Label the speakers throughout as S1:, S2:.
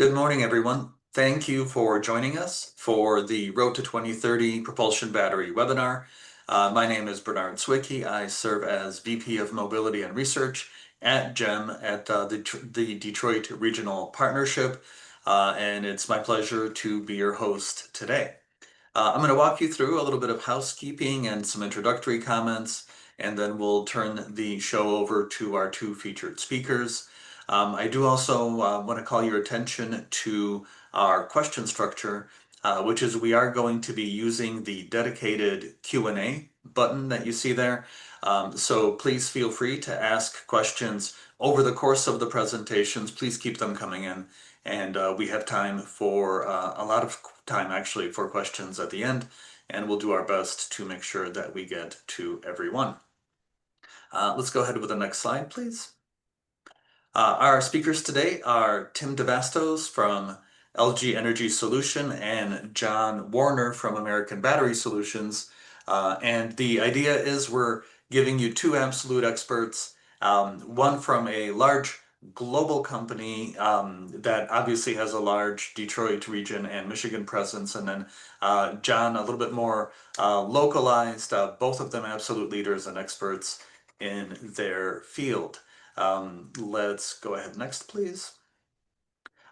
S1: Good morning, everyone. Thank you for joining us for the Road to 2030 Propulsion Battery webinar. My name is Bernard Swiecki. I serve as VP of Mobility and Research at GEM at the Detroit Regional Partnership, and it's my pleasure to be your host today. I'm going to walk you through a little bit of housekeeping and some introductory comments, and then we'll turn the show over to our two featured speakers. I do also want to call your attention to our question structure, which is we are going to be using the dedicated Q&A button that you see there. So please feel free to ask questions over the course of the presentations. Please keep them coming in. And we have time for a lot of time actually for questions at the end, and we'll do our best to make sure that we get to everyone. Let's go ahead with the next slide, please. Our speakers today are Tim DeBastros from LG Energy Solution and John Warner from American Battery Solutions. And the idea is we're giving you two absolute experts, one from a large global company that obviously has a large Detroit region and Michigan presence, and then John, a little bit more localized, both of them absolute leaders and experts in their field. Let's go ahead next, please.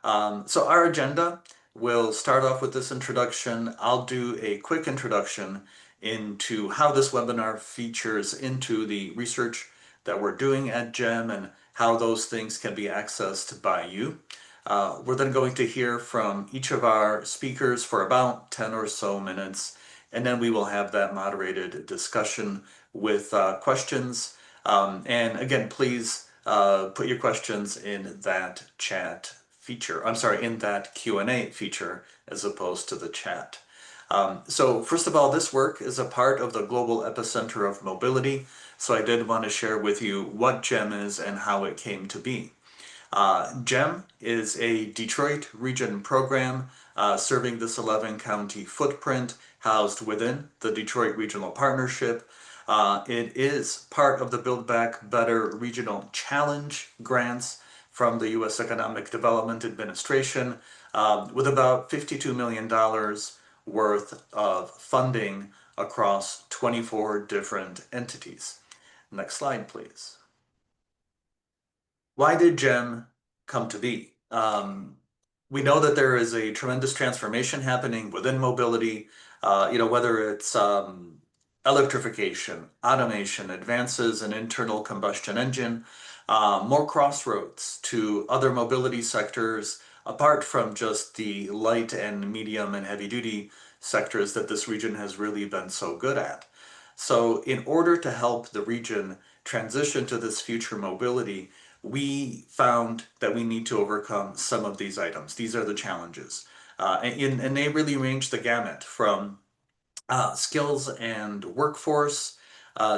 S1: So our agenda will start off with this introduction. I'll do a quick introduction into how this webinar features into the research that we're doing at GEM and how those things can be accessed by you. We're then going to hear from each of our speakers for about 10 or so minutes, and then we will have that moderated discussion with questions. And again, please put your questions in that chat feature. I'm sorry, in that Q&A feature as opposed to the chat. So first of all, this work is a part of the global epicenter of mobility. So I did want to share with you what GEM is and how it came to be. GEM is a Detroit region program serving this 11-county footprint housed within the Detroit Regional Partnership. It is part of the Build Back Better Regional Challenge grants from the U.S. Economic Development Administration with about $52 million worth of funding across 24 different entities. Next slide, please. Why did GEM come to be? We know that there is a tremendous transformation happening within mobility, whether it's electrification, automation, advances in internal combustion engine, more crossroads to other mobility sectors, apart from just the light and medium and heavy duty sectors that this region has really been so good at. So in order to help the region transition to this future mobility, we found that we need to overcome some of these items. These are the challenges. And they really range the gamut from skills and workforce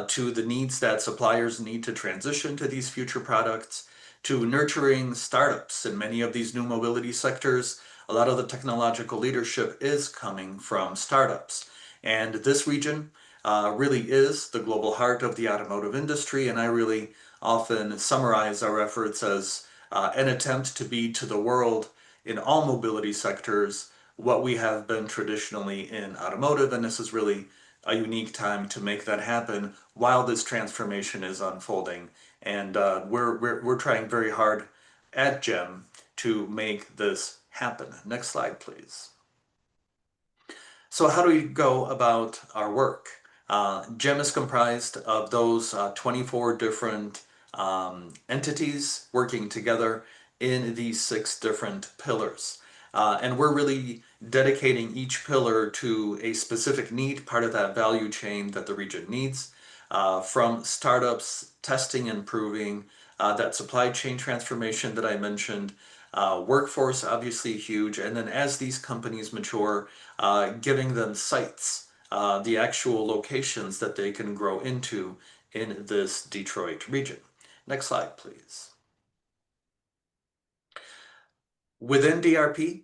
S1: to the needs that suppliers need to transition to these future products, to nurturing startups in many of these new mobility sectors. A lot of the technological leadership is coming from startups. And this region really is the global heart of the automotive industry, and I really often summarize our efforts as an attempt to be to the world in all mobility sectors what we have been traditionally in automotive, and this is really a unique time to make that happen while this transformation is unfolding. And we're trying very hard at GEM to make this happen. Next slide, please. So how do we go about our work? GEM is comprised of those 24 different entities working together in these 6 different pillars. And we're really dedicating each pillar to a specific need, part of that value chain that the region needs, from startups, testing and proving, that supply chain transformation that I mentioned, workforce obviously huge, and then as these companies mature, giving them sites, the actual locations that they can grow into in this Detroit region. Next slide, please. Within DRP,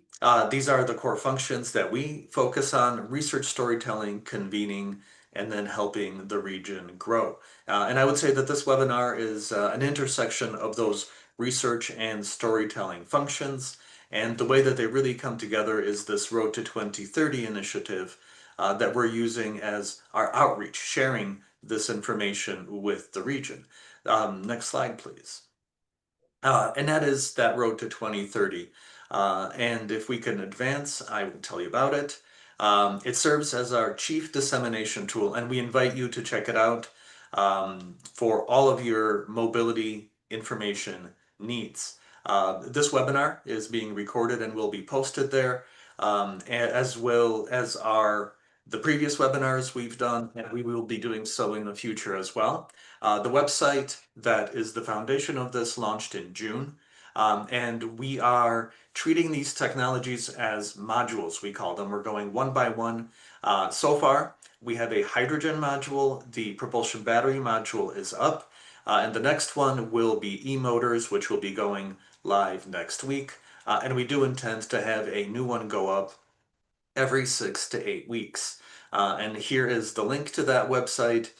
S1: these are the core functions that we focus on: research, storytelling, convening, and then helping the region grow. And I would say that this webinar is an intersection of those research and storytelling functions. And the way that they really come together is this Road to 2030 initiative that we're using as our outreach, sharing this information with the region. Next slide, please. And that is that road to 2030. And if we can advance, I will tell you about it. It serves as our chief dissemination tool, and we invite you to check it out for all of your mobility information needs. This webinar is being recorded and will be posted there, as well as the previous webinars we've done, and we will be doing so in the future as well. The website that is the foundation of this launched in June, and we are treating these technologies as modules, we call them. We're going one by one. So far, we have a hydrogen module. The propulsion battery module is up, and the next one will be e-motors, which will be going live next week. And we do intend to have a new one go up every 6 to 8 weeks. And here is the link to that website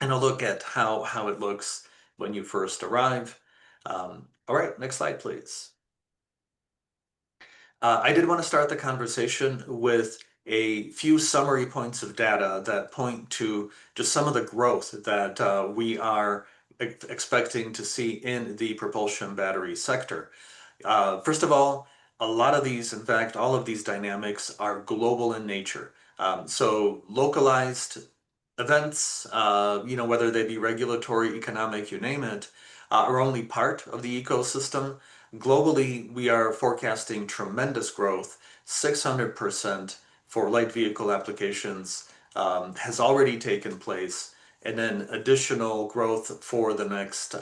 S1: and a look at how it looks when you first arrive. All right, next slide, please. I did want to start the conversation with a few summary points of data that point to just some of the growth that we are expecting to see in the propulsion battery sector. First of all, a lot of these, in fact, all of these dynamics are global in nature. So localized events, whether they be regulatory, economic, you name it, are only part of the ecosystem. Globally, we are forecasting tremendous growth. 600% for light vehicle applications has already taken place, and then additional growth for the next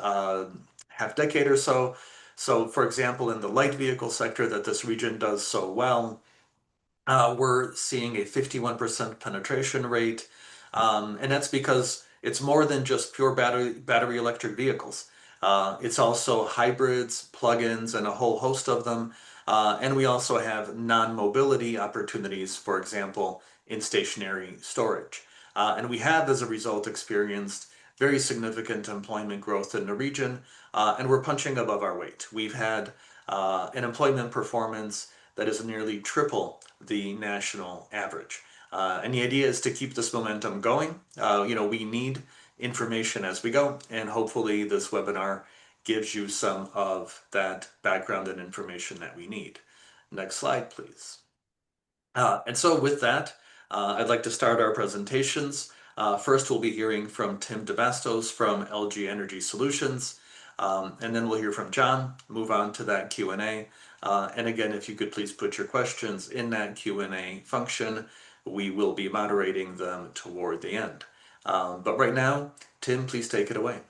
S1: half decade or so. So, for example, in the light vehicle sector that this region does so well, we're seeing a 51% penetration rate, and that's because it's more than just pure battery electric vehicles. It's also hybrids, plug-ins, and a whole host of them. And we also have non-mobility opportunities, for example, in stationary storage. And we have, as a result, experienced very significant employment growth in the region, and we're punching above our weight. We've had an employment performance that is nearly triple the national average. And the idea is to keep this momentum going. We need information as we go, and hopefully this webinar gives you some of that background and information that we need. Next slide, please. And so with that, I'd like to start our presentations. First, we'll be hearing from Tim DeBastros from LG Energy Solutions, and then we'll hear from John, move on to that Q&A. And again, if you could please put your questions in that Q&A function, we will be moderating them toward the end. But right now, Tim, please take it away.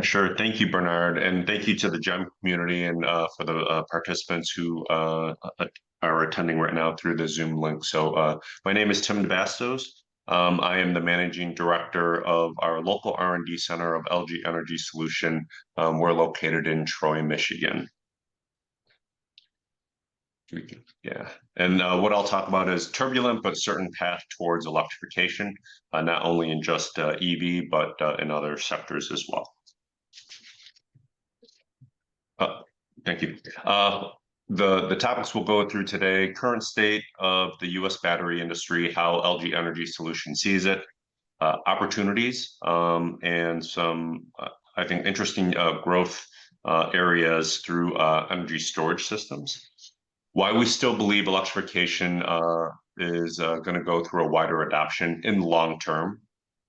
S2: Sure. Thank you, Bernard, and thank you to the GEM community and for the participants who are attending right now through the Zoom link. So my name is Tim DeBastos. I am the managing director of our local R&D center of LG Energy Solution. We're located in Troy, Michigan. Yeah, and what I'll talk about is turbulent but certain path towards electrification, not only in just EV, but in other sectors as well. Thank you. The topics we'll go through today: current state of the U.S. battery industry, how LG Energy Solution sees it, opportunities, and some, I think, interesting growth areas through energy storage systems. Why we still believe electrification is going to go through a wider adoption in the long term,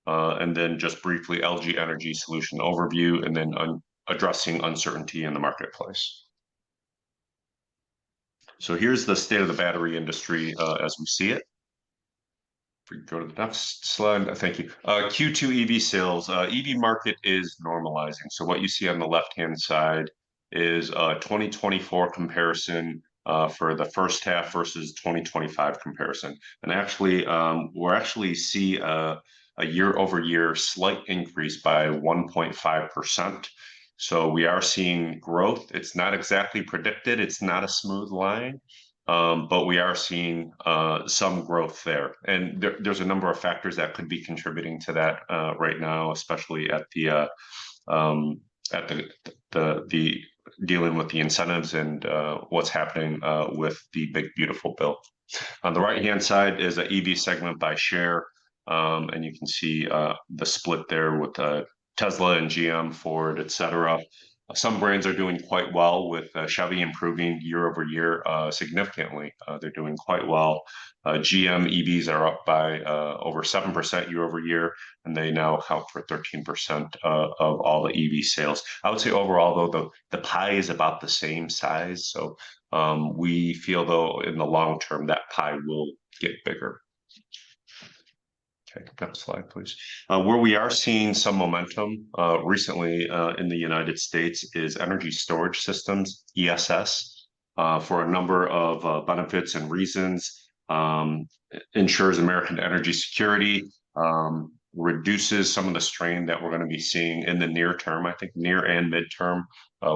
S2: and then just briefly LG Energy Solution overview, and then addressing uncertainty in the marketplace. So here's the state of the battery industry as we see it. If we go to the next slide, thank you. Q2 EV sales, EV market is normalizing. So what you see on the left-hand side is 2024 comparison for the first half versus 2025 comparison. And actually, we're actually see a year-over-year slight increase by 1.5%. So we are seeing growth. It's not exactly predicted. It's not a smooth line, but we are seeing some growth there. And there's a number of factors that could be contributing to that right now, especially at the dealing with the incentives and what's happening with the big beautiful bill. On the right-hand side is an EV segment by share, and you can see the split there with Tesla and GM, Ford, etc. Some brands are doing quite well, with Chevy improving year over year significantly. They're doing quite well. GM EVs are up by over 7% year over year, and they now account for 13% of all the EV sales. I would say overall, though, the pie is about the same size. So we feel, though, in the long term, that pie will get bigger. Okay, next slide, please. Where we are seeing some momentum recently in the United States is energy storage systems, ESS, for a number of benefits and reasons. Ensures American energy security, reduces some of the strain that we're going to be seeing in the near term, I think near and midterm,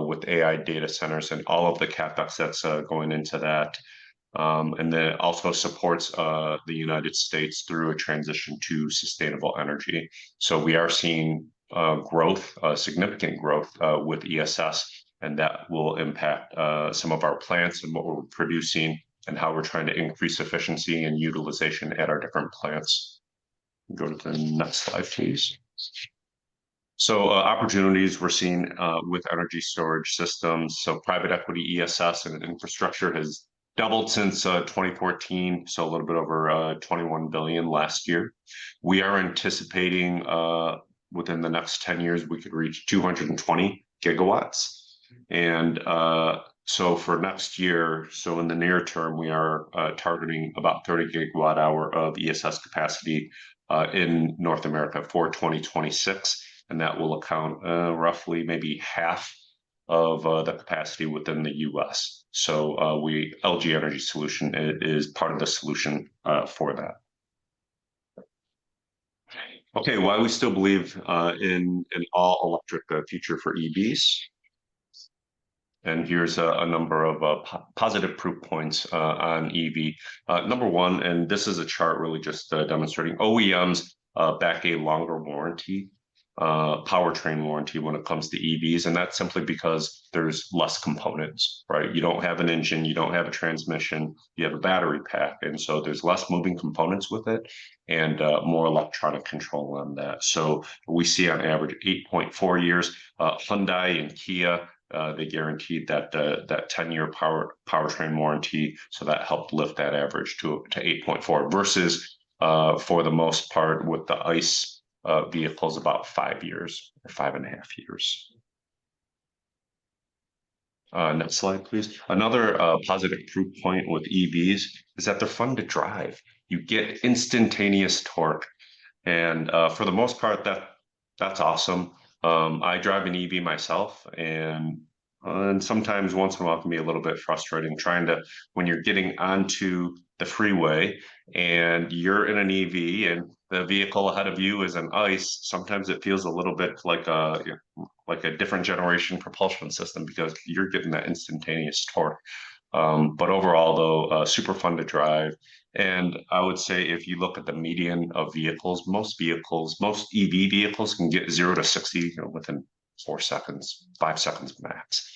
S2: with AI data centers and all of the capex that's going into that. And then it also supports the United States through a transition to sustainable energy. So we are seeing growth, significant growth with ESS, and that will impact some of our plants and what we're producing and how we're trying to increase efficiency and utilization at our different plants. Go to the next slide, please. So opportunities we're seeing with energy storage systems. So private equity ESS and infrastructure has doubled since 2014, so a little bit over 21 billion last year. We are anticipating within the next 10 years we could reach 220 gigawatts. And so for next year, so in the near term, we are targeting about 30 gigawatt hour of ESS capacity in North America for 2026, and that will account roughly maybe half of the capacity within the U.S. So LG Energy Solution is part of the solution for that. Okay, why we still believe in an all-electric future for EVs. And here's a number of positive proof points on EV. Number one, and this is a chart really just demonstrating OEMs back a longer warranty, powertrain warranty when it comes to EVs, and that's simply because there's less components, right? You don't have an engine, you don't have a transmission, you have a battery pack, and so there's less moving components with it and more electronic control on that. So we see on average 8.4 years. Hyundai and Kia, they guaranteed that 10-year powertrain warranty, so that helped lift that average to 8.4 versus for the most part with the ICE vehicles about 5 years or 5.5 years. Next slide, please. Another positive proof point with EVs is that they're fun to drive. You get instantaneous torque, and for the most part, that's awesome. I drive an EV myself, and sometimes once in a while it can be a little bit frustrating trying to, when you're getting onto the freeway and you're in an EV and the vehicle ahead of you is an ICE, sometimes it feels a little bit like a different generation propulsion system because you're getting that instantaneous torque. But overall, though, super fun to drive. And I would say if you look at the median of vehicles, most EV vehicles can get 0 to 60 within 4 seconds, 5 seconds max.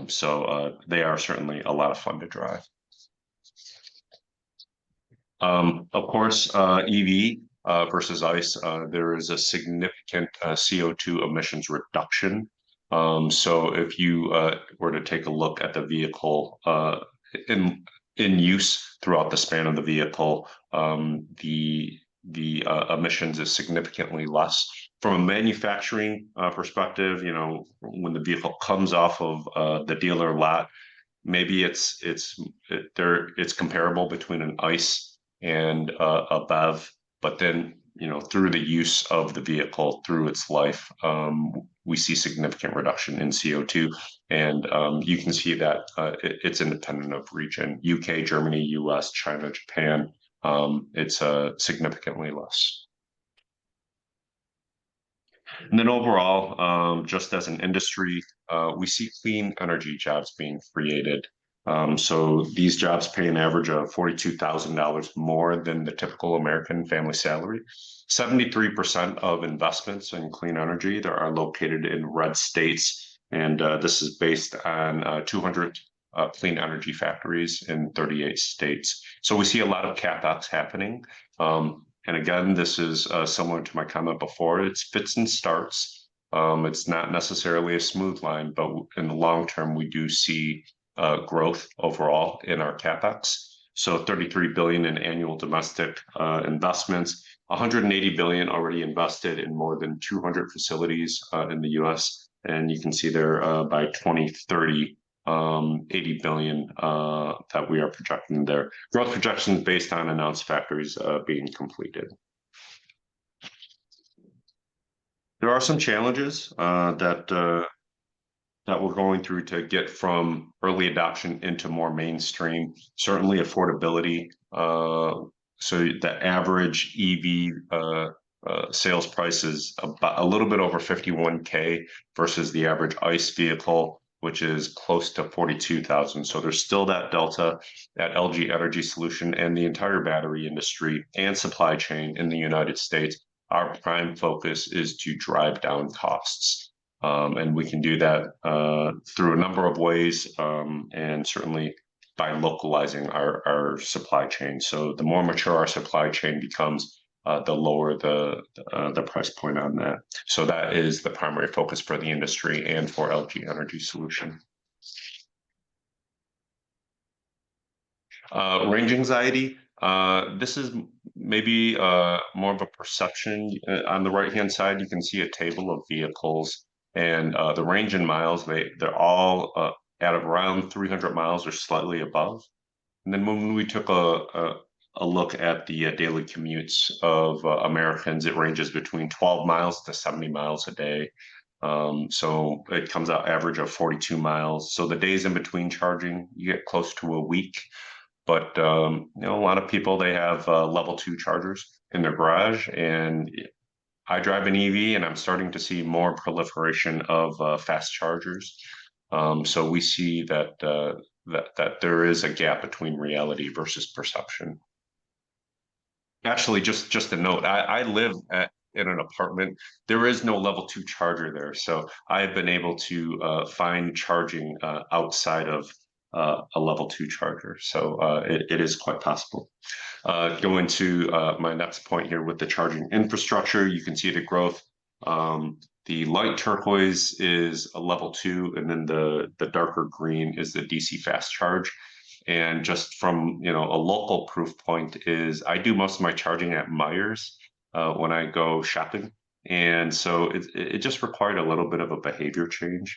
S2: So they are certainly a lot of fun to drive. Of course, EV versus ICE, there is a significant CO2 emissions reduction. So if you were to take a look at the vehicle in use throughout the span of the vehicle, the emissions is significantly less. From a manufacturing perspective, when the vehicle comes off of the dealer lot, maybe it's comparable between an ICE and a BEV, but then through the use of the vehicle through its life, we see significant reduction in CO2, and you can see that it's independent of region. UK, Germany, US, China, Japan, it's significantly less. And then overall, just as an industry, we see clean energy jobs being created. So these jobs pay an average of $42,000 more than the typical American family salary. 73% of investments in clean energy that are located in red states, And this is based on 200 clean energy factories in 38 states. So we see a lot of CapEx happening. And again, this is similar to my comment before. It's fits and starts. It's not necessarily a smooth line, but in the long term, we do see growth overall in our CapEx. So 33 billion in annual domestic investments, 180 billion already invested in more than 200 facilities in the US. And you can see there by 2030, 80 billion that we are projecting there. Growth projections based on announced factories being completed. There are some challenges that we're going through to get from early adoption into more mainstream. Certainly affordability. So the average EV sales price is about a little bit over 51K versus the average ICE vehicle, which is close to 42,000. So there's still that delta at LG Energy Solution and the entire battery industry and supply chain in the United States. Our prime focus is to drive down costs. And we can do that through a number of ways, and certainly by localizing our supply chain. So the more mature our supply chain becomes, the lower the price point on that. So that is the primary focus for the industry and for LG Energy Solution. Range anxiety. This is maybe more of a perception. On the right-hand side, you can see a table of vehicles and the range in miles. They're all at around 300 miles or slightly above. And then when we took a look at the daily commutes of Americans, it ranges between 12 miles to 70 miles a day. So it comes out average of 42 miles. So the days in between charging, you get close to a week. But you know, a lot of people, they have level 2 chargers in their garage, and I drive an EV, and I'm starting to see more proliferation of fast chargers. So we see that that there is a gap between reality versus perception. Actually, just a note, I live in an apartment. There is no level 2 charger there, so I've been able to find charging outside of a level 2 charger. So it is quite possible. Going to my next point here with the charging infrastructure, you can see the growth. The light turquoise is a level 2, and then the darker green is the DC fast charge. And just from, you know, a local proof point is I do most of my charging at Myers when I go shopping. And so it just required a little bit of a behavior change.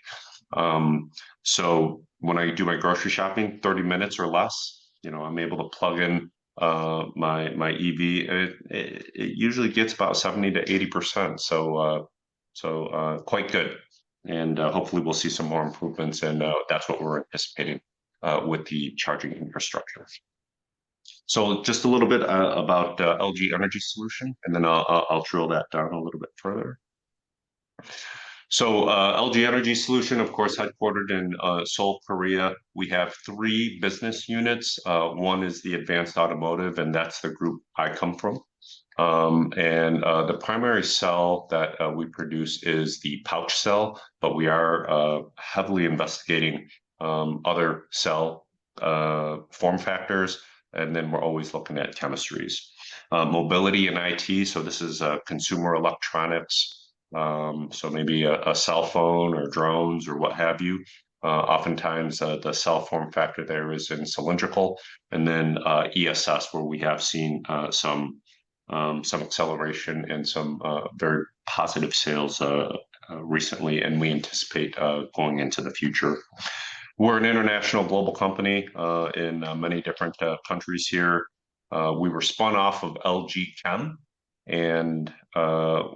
S2: So when I do my grocery shopping, 30 minutes or less, you know, I'm able to plug in my EV. It usually gets about 70 to 80%. So quite good. And hopefully we'll see some more improvements, and that's what we're anticipating with the charging infrastructure. So just a little bit about LG Energy Solution, and then I'll drill that down a little bit further. So LG Energy Solution, of course, headquartered in Seoul, Korea. We have 3 business units. One is the advanced automotive, and that's the group I come from. And the primary cell that we produce is the pouch cell, but we are heavily investigating other cell form factors, and then we're always looking at chemistries. Mobility and IT, so this is consumer electronics, so maybe a cell phone or drones or what have you. Oftentimes the cell form factor there is in cylindrical, and then ESS, where we have seen some acceleration and some very positive sales recently, and we anticipate going into the future. We're an international global company in many different countries here. We were spun off of LG Chem, and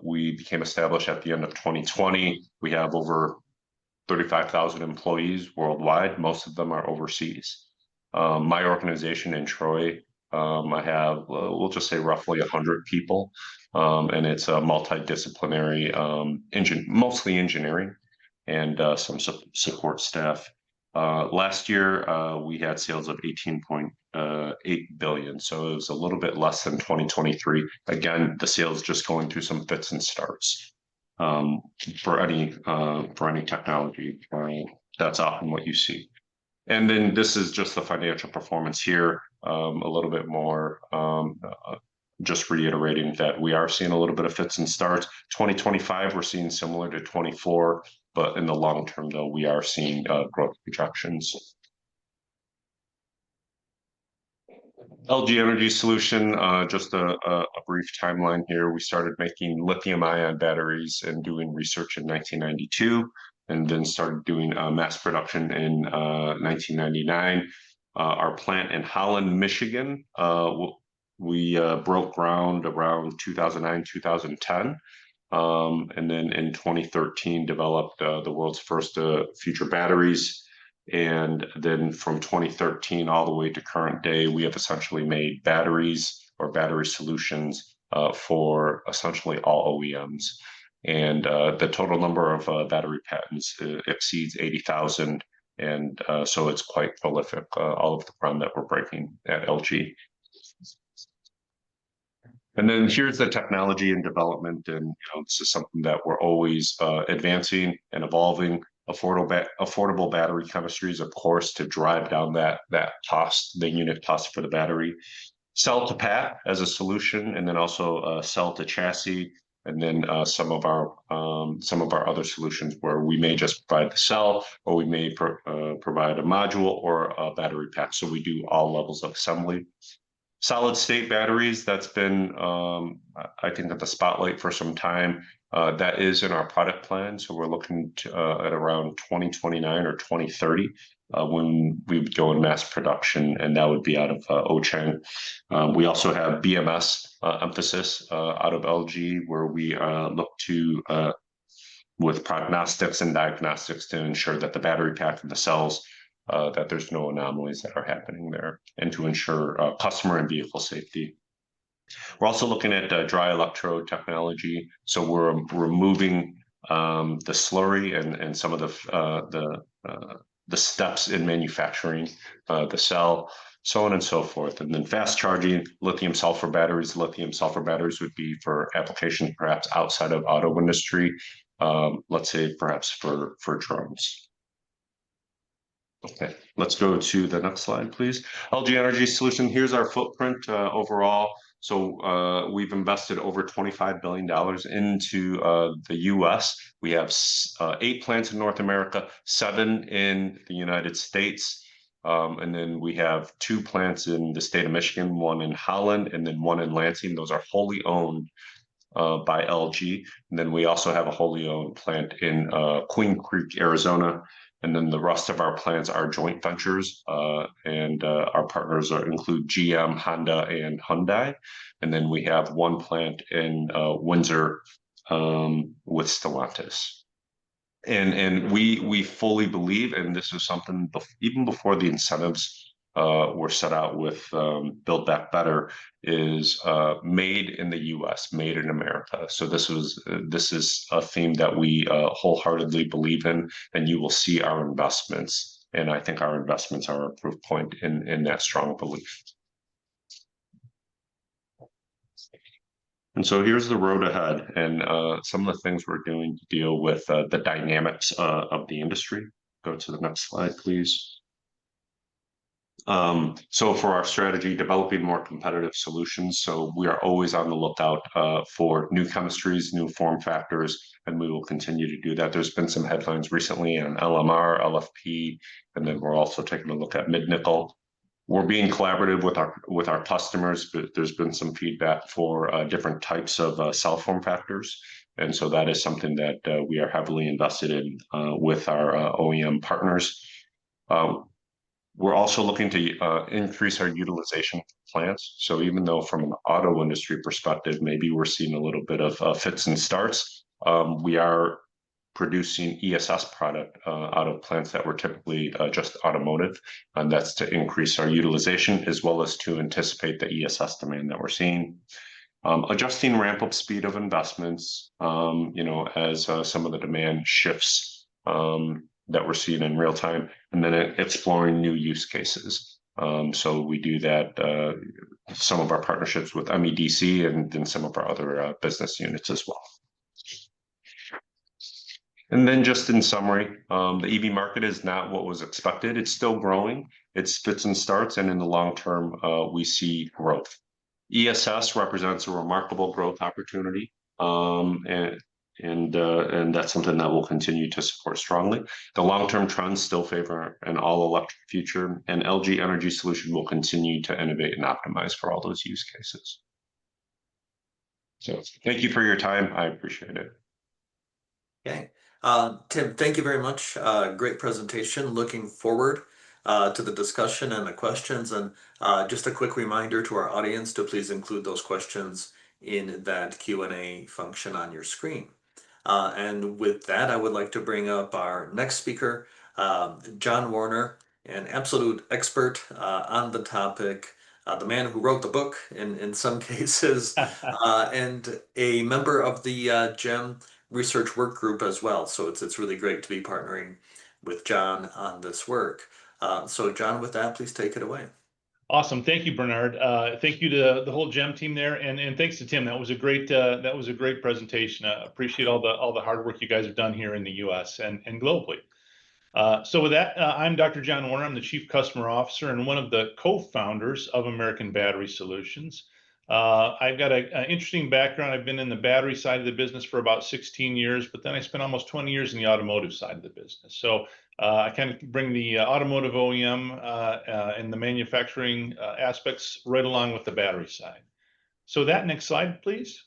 S2: we became established at the end of 2020. We have over 35,000 employees worldwide. Most of them are overseas. My organization in Troy, I have, we'll just say roughly 100 people, and it's a multidisciplinary, mostly engineering, and some support staff. Last year, we had sales of 18.8 billion, so it was a little bit less than 2023. Again, the sales just going through some fits and starts. um, for any technology. That's often what you see. And then this is just the financial performance here, a little bit more, just reiterating that we are seeing a little bit of fits and starts. 2025, we're seeing similar to 24, but in the long term, though, we are seeing growth projections. LG Energy Solution, just a brief timeline here. We started making lithium-ion batteries and doing research in 1992, and then started doing mass production in 1999. Our plant in Holland, Michigan, we broke ground around 2009, 2010. And then in 2013, developed the world's first future batteries. And then from 2013 all the way to current day, we have essentially made batteries or battery solutions for essentially all OEMs. And the total number of battery patents exceeds 80,000. And so it's quite prolific, all of the ground that we're breaking at LG. And then here's the technology and development, and this is something that we're always advancing and evolving. Affordable battery chemistries, of course, to drive down that cost, the unit cost for the battery. Cell to pack as a solution, and then also cell to chassis, and then some of our other solutions where we may just provide the cell, or we may provide a module or a battery pack. So we do all levels of assembly. Solid state batteries, that's been, I think, at the spotlight for some time. That is in our product plan. So we're looking to, at around 2029 or 2030 when we would go in mass production, and that would be out of Ocheng. We also have BMS emphasis out of LG, where we look to, with prognostics and diagnostics, to ensure that the battery pack and the cells that there's no anomalies that are happening there, and to ensure customer and vehicle safety. We're also looking at dry electrode technology. So we're removing the slurry and some of the steps in manufacturing the cell, so on and so forth. And then fast charging lithium sulfur batteries. Lithium sulfur batteries would be for applications perhaps outside of auto industry, let's say perhaps for drones. Okay, let's go to the next slide, please. LG Energy Solution, here's our footprint overall. So we've invested over $25 billion into the US. We have 8 plants in North America, 7 in the United States. And then we have 2 plants in the state of Michigan, 1 in Holland, and then 1 in Lansing. Those are wholly owned by LG. And then we also have a wholly owned plant in Queen Creek, Arizona. And then the rest of our plants are joint ventures, and our partners include GM, Honda, and Hyundai. And then we have 1 plant in Windsor with Stellantis. And we fully believe, and this is something even before the incentives were set out with Build Back Better, is made in the U.S., made in America. So this is a theme that we wholeheartedly believe in, and you will see our investments. And I think our investments are a proof point in that strong belief. And so here's the road ahead, and some of the things we're doing to deal with the dynamics of the industry. Go to the next slide, please. So for our strategy, developing more competitive solutions. So we are always on the lookout for new chemistries, new form factors, and we will continue to do that. There's been some headlines recently on LMR, LFP, and then we're also taking a look at mid-nickel. We're being collaborative with our customers, but there's been some feedback for different types of cell form factors. And so that is something that we are heavily invested in with our OEM partners. We're also looking to increase our utilization plants. So even though from an auto industry perspective, maybe we're seeing a little bit of fits and starts, we are producing ESS product out of plants that were typically just automotive, and that's to increase our utilization as well as to anticipate the ESS demand that we're seeing. Adjusting ramp-up speed of investments, as some of the demand shifts that we're seeing in real time, and then exploring new use cases. So we do that, some of our partnerships with MEDC and then some of our other business units as well. And then just in summary, the EV market is not what was expected. It's still growing. It's fits and starts, and in the long term, we see growth. ESS represents a remarkable growth opportunity, and that's something that we'll continue to support strongly. The long-term trends still favor an all-electric future, and LG Energy Solution will continue to innovate and optimize for all those use cases. So thank you for your time. I appreciate it.
S1: Okay. Tim, thank you very much. Great presentation. Looking forward to the discussion and the questions. And just a quick reminder to our audience to please include those questions in that Q&A function on your screen. And with that, I would like to bring up our next speaker, John Warner, an absolute expert on the topic, the man who wrote the book in some cases, and a member of the GEM research work group as well. So it's really great to be partnering with John on this work. So John, with that, please take it away.
S3: Awesome. Thank you, Bernard. Thank you to the whole GEM team there, and thanks to Tim. That was a great presentation. I appreciate all the hard work you guys have done here in the U.S. and globally. So with that, I'm Dr. John Warner. I'm the Chief Customer Officer and one of the co-founders of American Battery Solutions. I've got an interesting background. I've been in the battery side of the business for about 16 years, but then I spent almost 20 years in the automotive side of the business. So I kind of bring the automotive OEM and the manufacturing aspects right along with the battery side. So that next slide, please.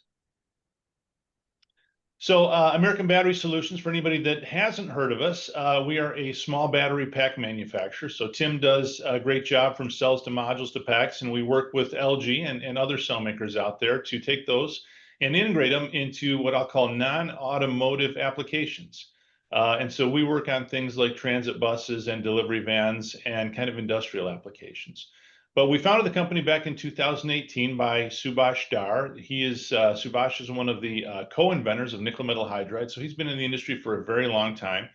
S3: So American Battery Solutions, for anybody that hasn't heard of us, we are a small battery pack manufacturer. So Tim does a great job from cells to modules to packs, and we work with LG and other cell makers out there to take those and integrate them into what I'll call non-automotive applications. And so we work on things like transit buses and delivery vans and kind of industrial applications. But we founded the company back in 2018 by Subhash Dar. Subhash is one of the co-inventors of nickel metal hydride. So he's been in the industry for a very long time.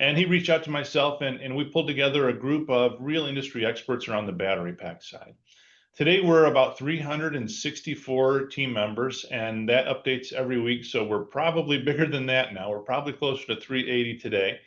S3: And he reached out to myself and we pulled together a group of real industry experts around the battery pack side. Today, we're about 364 team members, and that updates every week. So we're probably bigger than that now. We're probably closer to 380 today.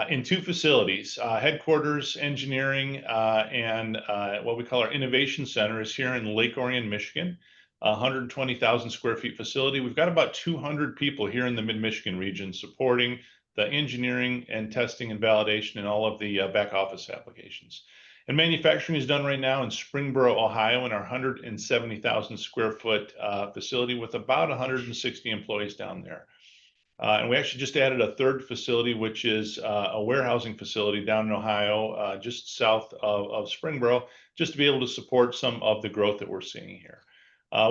S3: In two facilities, headquarters, engineering, and what we call our innovation center is here in Lake Orion, Michigan, 120,000 square feet facility. We've got about 200 people here in the mid-Michigan region supporting the engineering and testing and validation and all of the back office applications. And manufacturing is done right now in Springboro, Ohio, in our 170,000 square foot facility with about 160 employees down there. And we actually just added a third facility, which is a warehousing facility down in Ohio, just south of Springboro, just to be able to support some of the growth that we're seeing here.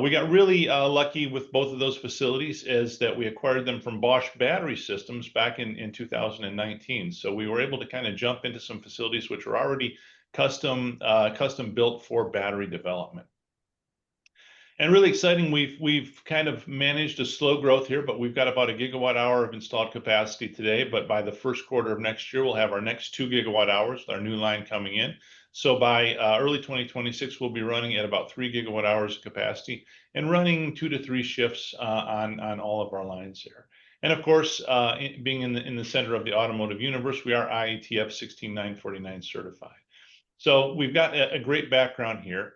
S3: We got really lucky with both of those facilities is that we acquired them from Bosch Battery Systems back in 2019. So we were able to kind of jump into some facilities which were already custom built for battery development. And really exciting, we've kind of managed a slow growth here, but we've got about a gigawatt hour of installed capacity today. But by the first quarter of next year, we'll have our next 2 gigawatt hours, our new line coming in. So by early 2026, we'll be running at about 3 gigawatt hours of capacity and running 2 to 3 shifts on all of our lines here. And of course, being in the center of the automotive universe, we are IATF 16949 certified. So we've got a great background here.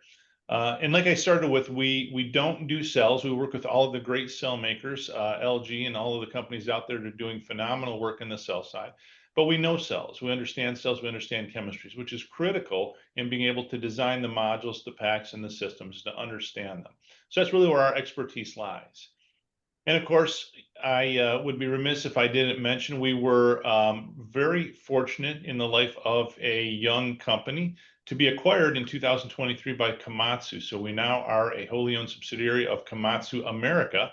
S3: And like I started with, we don't do cells. We work with all of the great cell makers, LG and all of the companies out there that are doing phenomenal work in the cell side. But we know cells, we understand cells, we understand chemistries, which is critical in being able to design the modules, the packs, and the systems to understand them. So that's really where our expertise lies. And of course, I would be remiss if I didn't mention we were very fortunate in the life of a young company to be acquired in 2023 by Komatsu. So we now are a wholly owned subsidiary of Komatsu America,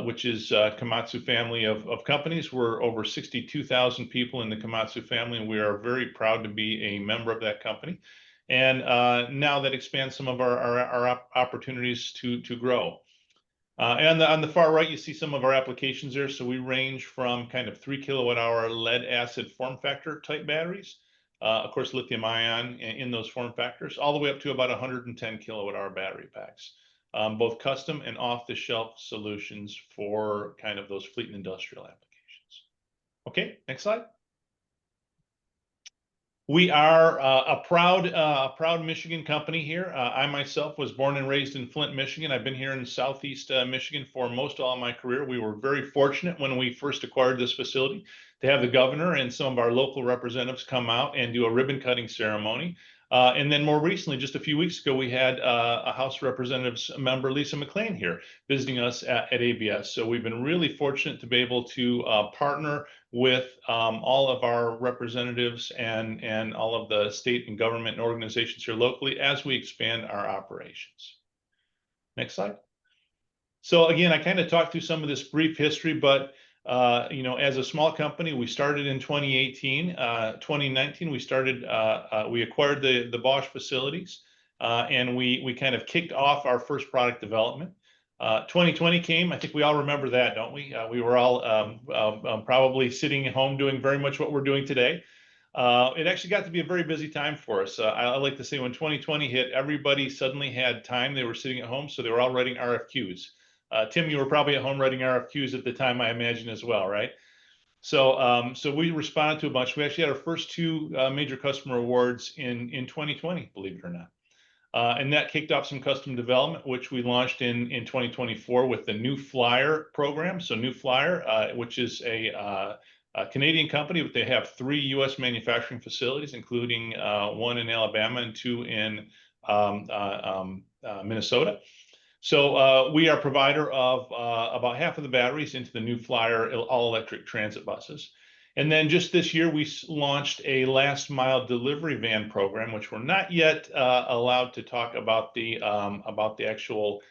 S3: which is Komatsu family of companies. We're over 62,000 people in the Komatsu family, and we are very proud to be a member of that company. And now that expands some of our opportunities to grow. And on the far right, you see some of our applications there. So we range from kind of 3 kilowatt hour lead acid form factor type batteries, of course, lithium ion in those form factors, all the way up to about 110 kilowatt hour battery packs, both custom and off the shelf solutions for kind of those fleet and industrial applications. Okay, next slide. We are a proud Michigan company here. I myself was born and raised in Flint, Michigan. I've been here in Southeast Michigan for most all of my career. We were very fortunate when we first acquired this facility to have the governor and some of our local representatives come out and do a ribbon cutting ceremony. And then more recently, just a few weeks ago, we had a House Representatives member, Lisa McLean, here visiting us at ABS. So we've been really fortunate to be able to partner with all of our representatives and all of the state and government and organizations here locally as we expand our operations. Next slide. So again, I kind of talked through some of this brief history, but you know, as a small company, we started in 2018. 2019, we acquired the Bosch facilities, and we kind of kicked off our first product development. 2020 came. I think we all remember that, don't we? We were all probably sitting at home doing very much what we're doing today. It actually got to be a very busy time for us. I like to say when 2020 hit, everybody suddenly had time. They were sitting at home, so they were all writing RFQs. Tim, you were probably at home writing RFQs at the time, I imagine, as well, right? So, so we responded to a bunch. We actually had our first two major customer awards in 2020, believe it or not. And that kicked off some custom development, which we launched in 2024 with the New Flyer program. So New Flyer, which is a Canadian company, but they have 3 U.S. manufacturing facilities, including 1 in Alabama and 2 in Minnesota. So we are a provider of about half of the batteries into the New Flyer all-electric transit buses. And then just this year, we launched a last mile delivery van program, which we're not yet allowed to talk about the actual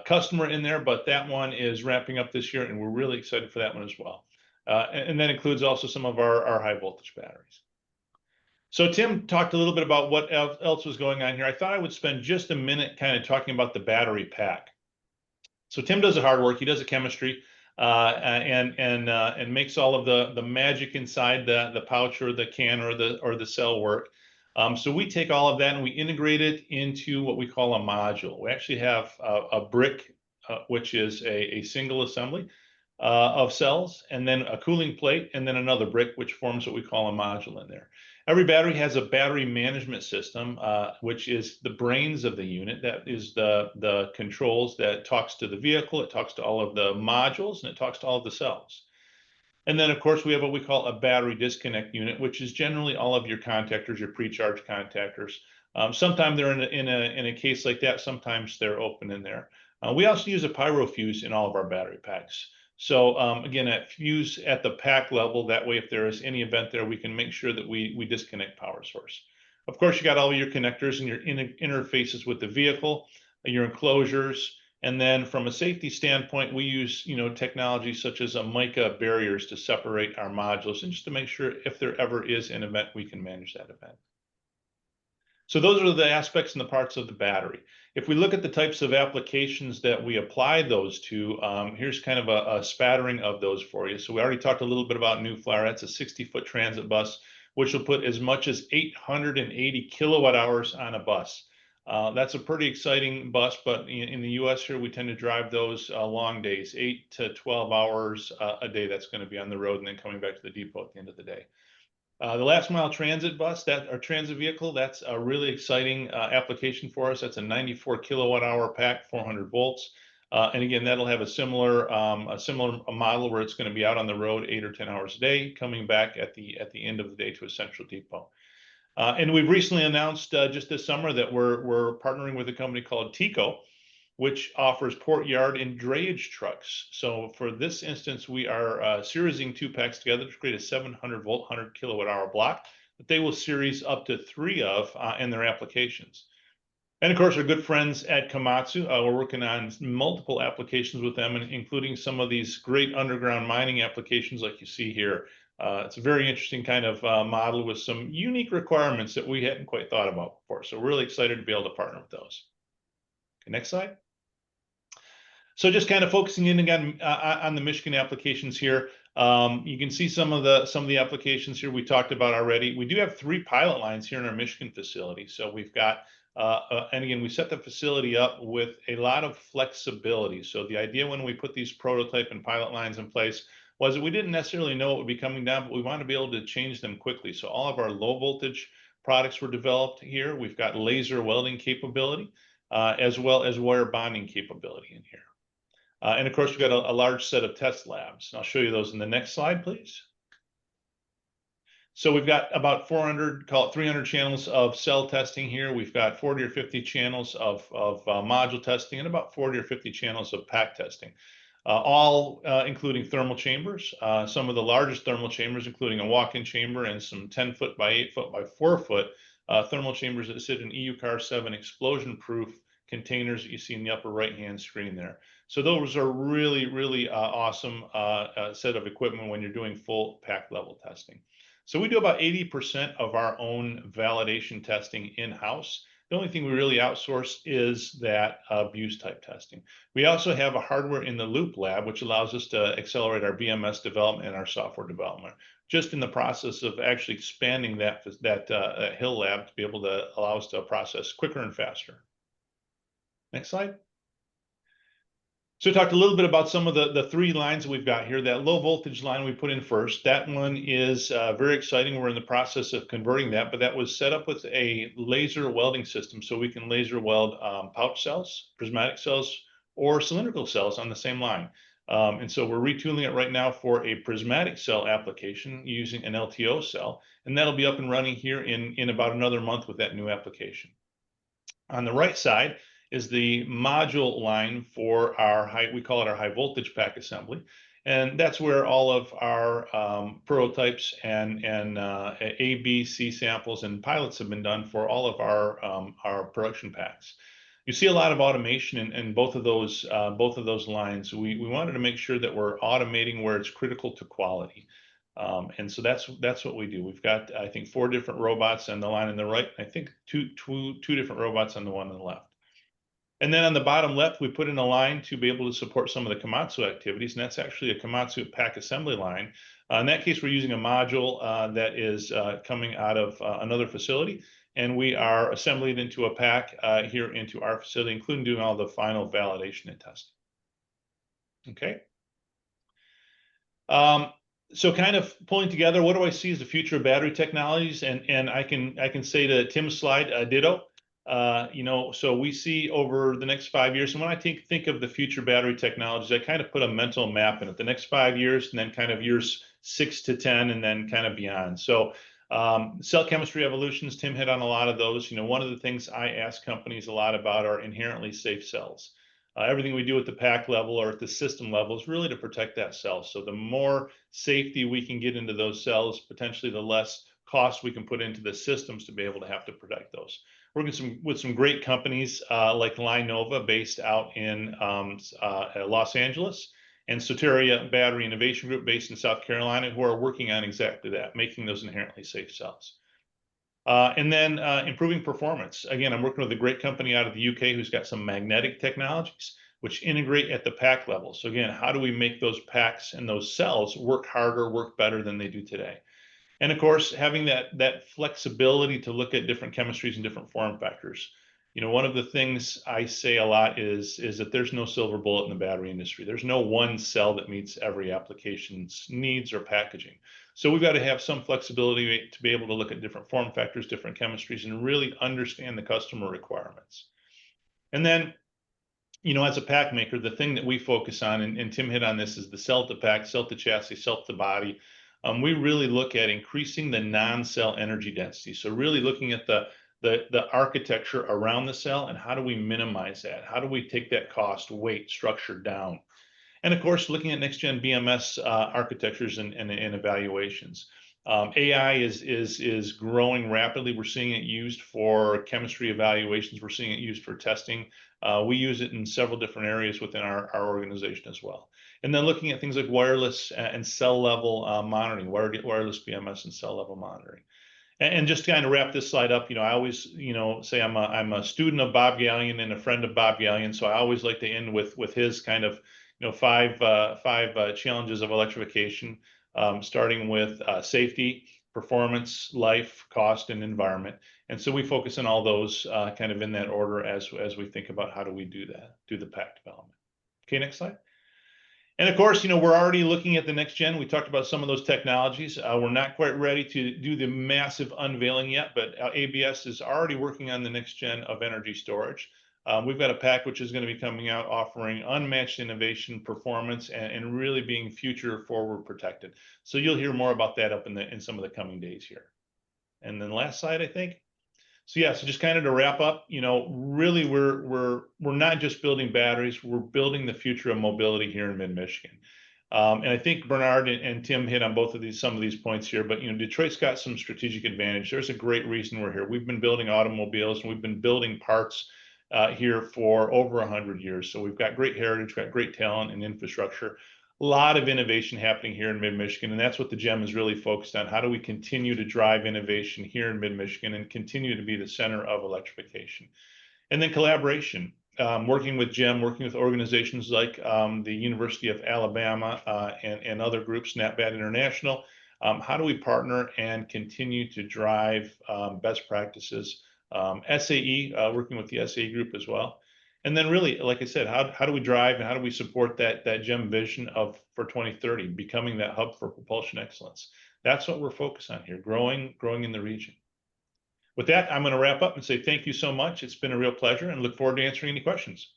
S3: customer in there, but that one is wrapping up this year, and we're really excited for that one as well. And that includes also some of our high voltage batteries. So Tim talked a little bit about what else was going on here. I thought I would spend just a minute kind of talking about the battery pack. So Tim does the hard work. He does the chemistry and makes all of the magic inside the pouch or the can or the cell work. So we take all of that and we integrate it into what we call a module. We actually have a brick, which is a single assembly of cells, and then a cooling plate, and then another brick, which forms what we call a module in there. Every battery has a battery management system, which is the brains of the unit. That is the controls that talks to the vehicle, it talks to all of the modules, and it talks to all of the cells. And then, of course, we have what we call a battery disconnect unit, which is generally all of your contactors, your pre-charge contactors. Sometimes they're in a case like that. Sometimes they're open in there. We also use a pyro fuse in all of our battery packs. So again, that fuse at the pack level, that way if there is any event there, we can make sure that we disconnect power source. Of course, you got all your connectors and your interfaces with the vehicle, your enclosures, and then from a safety standpoint, we use technology such as a mica barriers to separate our modules and just to make sure if there ever is an event, we can manage that event. So those are the aspects and the parts of the battery. If we look at the types of applications that we apply those to, here's kind of a spattering of those for you. So we already talked a little bit about New Flyer. That's a 60-foot transit bus, which will put as much as 880 kilowatt hours on a bus. That's a pretty exciting bus, but in the US here, we tend to drive those long days, 8 to 12 hours a day. That's going to be on the road and then coming back to the depot at the end of the day. The last mile transit bus, our transit vehicle, that's a really exciting application for us. That's a 94 kilowatt hour pack, 400 volts. And again, that'll have a similar model where it's going to be out on the road 8 or 10 hours a day, coming back at the end of the day to a central depot. And we've recently announced just this summer that we're partnering with a company called TECO, which offers port yard and drayage trucks. So for this instance, we are seriesing 2 packs together to create a 700 volt, 100 kilowatt hour block that they will series up to 3 of in their applications. And of course, our good friends at Komatsu, we're working on multiple applications with them, including some of these great underground mining applications like you see here. It's a very interesting kind of model with some unique requirements that we hadn't quite thought about before. So we're really excited to be able to partner with those. Okay, next slide. So just kind of focusing in again on the Michigan applications here. You can see some of the applications here we talked about already. We do have 3 pilot lines here in our Michigan facility. So we've got, and again, we set the facility up with a lot of flexibility. So the idea when we put these prototype and pilot lines in place was that we didn't necessarily know it would be coming down, but we want to be able to change them quickly. So all of our low voltage products were developed here. We've got laser welding capability, as well as wire bonding capability in here. And of course, we've got a large set of test labs. And I'll show you those in the next slide, please. So we've got about 400, call it 300 channels of cell testing here. We've got 40 or 50 channels of module testing and about 40 or 50 channels of pack testing, all including thermal chambers. Some of the largest thermal chambers, including a walk-in chamber and some 10-foot by 8-foot by 4-foot thermal chambers that sit in EUCAR 7 explosion-proof containers that you see in the upper right-hand screen there. So those are really, really awesome set of equipment when you're doing full pack level testing. So we do about 80% of our own validation testing in-house. The only thing we really outsource is that abuse type testing. We also have a hardware in the loop lab, which allows us to accelerate our BMS development and our software development. Just in the process of actually expanding that Hill lab to be able to allow us to process quicker and faster. Next slide. So we talked a little bit about some of the 3 lines that we've got here. That low voltage line we put in first. That one is very exciting. We're in the process of converting that, but that was set up with a laser welding system, so we can laser weld pouch cells, prismatic cells, or cylindrical cells on the same line. And so we're retooling it right now for a prismatic cell application using an LTO cell, and that'll be up and running here in about another month with that new application. On the right side is the module line for our we call it our high voltage pack assembly. And that's where all of our prototypes and A, B, C samples and pilots have been done for all of our production packs. You see a lot of automation in both of those lines. We wanted to make sure that we're automating where it's critical to quality. And so that's what we do. We've got, I think, 4 different robots on the line on the right. I think two different robots on the one on the left. And then on the bottom left, we put in a line to be able to support some of the Komatsu activities, and that's actually a Komatsu pack assembly line. In that case, we're using a module that is coming out of another facility, and we are assembling it into a pack here into our facility, including doing all the final validation and testing. Okay. So kind of pulling together, what do I see as the future of battery technologies? And I can say to Tim's slide, ditto. So we see over the next 5 years, and when I think of the future battery technologies, I kind of put a mental map in it, the next 5 years, and then kind of years 6 to 10, and then kind of beyond. So cell chemistry evolutions, Tim hit on a lot of those. One of the things I ask companies a lot about are inherently safe cells. Everything we do at the pack level or at the system level is really to protect that cell. So the more safety we can get into those cells, potentially the less cost we can put into the systems to be able to have to protect those. Working with some great companies like Linova, based out in Los Angeles, and Soteria Battery Innovation Group, based in South Carolina, who are working on exactly that, making those inherently safe cells. And then improving performance. Again, I'm working with a great company out of the UK who's got some magnetic technologies which integrate at the pack level. So again, how do we make those packs and those cells work harder, work better than they do today? And of course, having that flexibility to look at different chemistries and different form factors. One of the things I say a lot is that there's no silver bullet in the battery industry. There's no one cell that meets every application's needs or packaging. So we've got to have some flexibility to be able to look at different form factors, different chemistries, and really understand the customer requirements. And then, as a pack maker, the thing that we focus on, and Tim hit on this, is the cell to pack, cell to chassis, cell to body. We really look at increasing the non-cell energy density. So really looking at the architecture around the cell and how do we minimize that? How do we take that cost, weight, structure down? And of course, looking at next-gen BMS architectures and evaluations. AI is growing rapidly. We're seeing it used for chemistry evaluations. We're seeing it used for testing. We use it in several different areas within our organization as well. And then looking at things like wireless and cell level monitoring, wireless BMS and cell level monitoring. And just to kind of wrap this slide up, I always, say I'm a student of Bob Gallion and a friend of Bob Gallion. So I always like to end with his kind of, 5 challenges of electrification, starting with safety, performance, life, cost, and environment. And so we focus on all those kind of in that order as we think about how do we do the pack development. Okay, next slide. And of course, we're already looking at the next gen. We talked about some of those technologies. We're not quite ready to do the massive unveiling yet, but ABS is already working on the next gen of energy storage. We've got a pack which is going to be coming out offering unmatched innovation, performance, and really being future forward protected. So you'll hear more about that up in some of the coming days here. And then last slide, I think. So yeah, so just kind of to wrap up, really we're not just building batteries, we're building the future of mobility here in mid-Michigan. And I think Bernard and Tim hit on some of these points here, but Detroit's got some strategic advantage. There's a great reason we're here. We've been building automobiles and we've been building parts here for over 100 years. So we've got great heritage, got great talent and infrastructure. A lot of innovation happening here in mid-Michigan, and that's what the GEM is really focused on. How do we continue to drive innovation here in mid-Michigan and continue to be the center of electrification? And then collaboration, working with GEM, working with organizations like the University of Alabama and other groups, NatBat International. How do we partner and continue to drive best practices? SAE, working with the SAE group as well. And then really, like I said, how do we drive and how do we support that GEM vision for 2030, becoming that hub for propulsion excellence? That's what we're focused on here, growing in the region. With that, I'm going to wrap up and say thank you so much. It's been a real pleasure and look forward to answering any questions.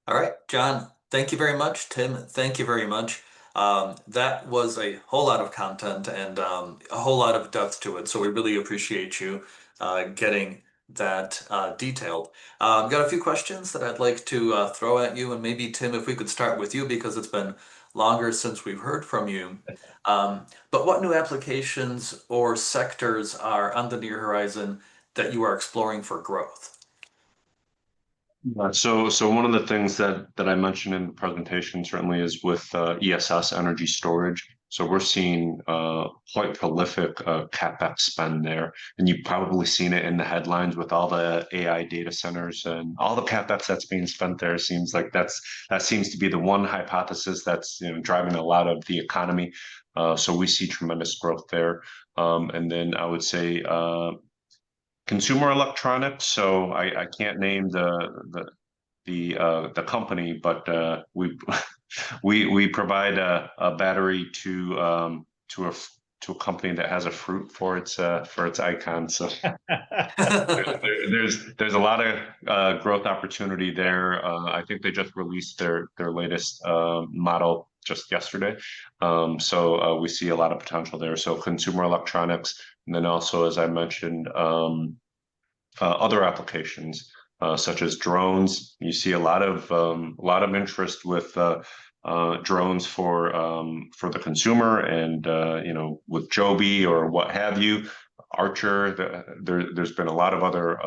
S1: All right, John, thank you very much. Tim, thank you very much. That was a whole lot of content and a whole lot of depth to it. So we really appreciate you getting that detailed. Got a few questions that I'd like to throw at you. And maybe, Tim, if we could start with you because it's been longer since we've heard from you. But what new applications or sectors are on the near horizon that you are exploring for growth?
S2: So one of the things that I mentioned in the presentation certainly is with ESS energy storage. So we're seeing quite prolific CapEx spend there, and you've probably seen it in the headlines with all the AI data centers and all the CapEx that's being spent there. Seems like that seems to be the one hypothesis that's driving a lot of the economy. So we see tremendous growth there, and then I would say consumer electronics. So I can't name the company, but we provide a battery to a company that has a fruit for its icon. So there's a lot of growth opportunity there. I think they just released their latest model just yesterday. So we see a lot of potential there. So consumer electronics, and then also, as I mentioned, other applications such as drones. You see a lot of interest with drones for the consumer, and with Joby or what have you, Archer. There's been a lot of other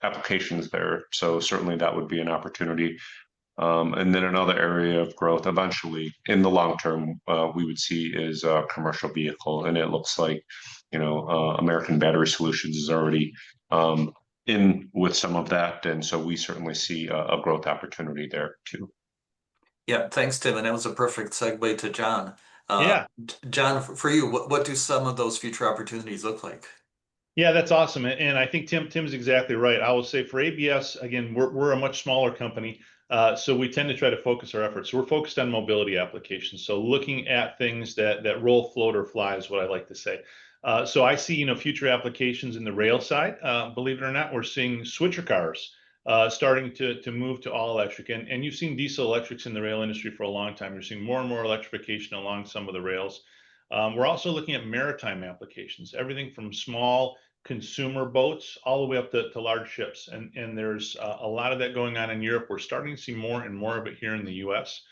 S2: applications there. So certainly that would be an opportunity. And then another area of growth eventually in the long term we would see is a commercial vehicle, and it looks like American Battery Solutions is already in with some of that, and so we certainly see a growth opportunity there too.
S1: Yeah, thanks, Tim. And that was a perfect segue to John.
S3: Yeah.
S1: John, for you, what do some of those future opportunities look like?
S3: Yeah, that's awesome. And I think Tim's exactly right. I will say for ABS, again, we're a much smaller company. So we tend to try to focus our efforts. So we're focused on mobility applications. So looking at things that roll, float, or fly is what I like to say. So I see, future applications in the rail side. Believe it or not, we're seeing switcher cars starting to move to all electric. And you've seen diesel electrics in the rail industry for a long time. You're seeing more and more electrification along some of the rails. We're also looking at maritime applications, everything from small consumer boats all the way up to large ships. And there's a lot of that going on in Europe. We're starting to see more and more of it here in the US.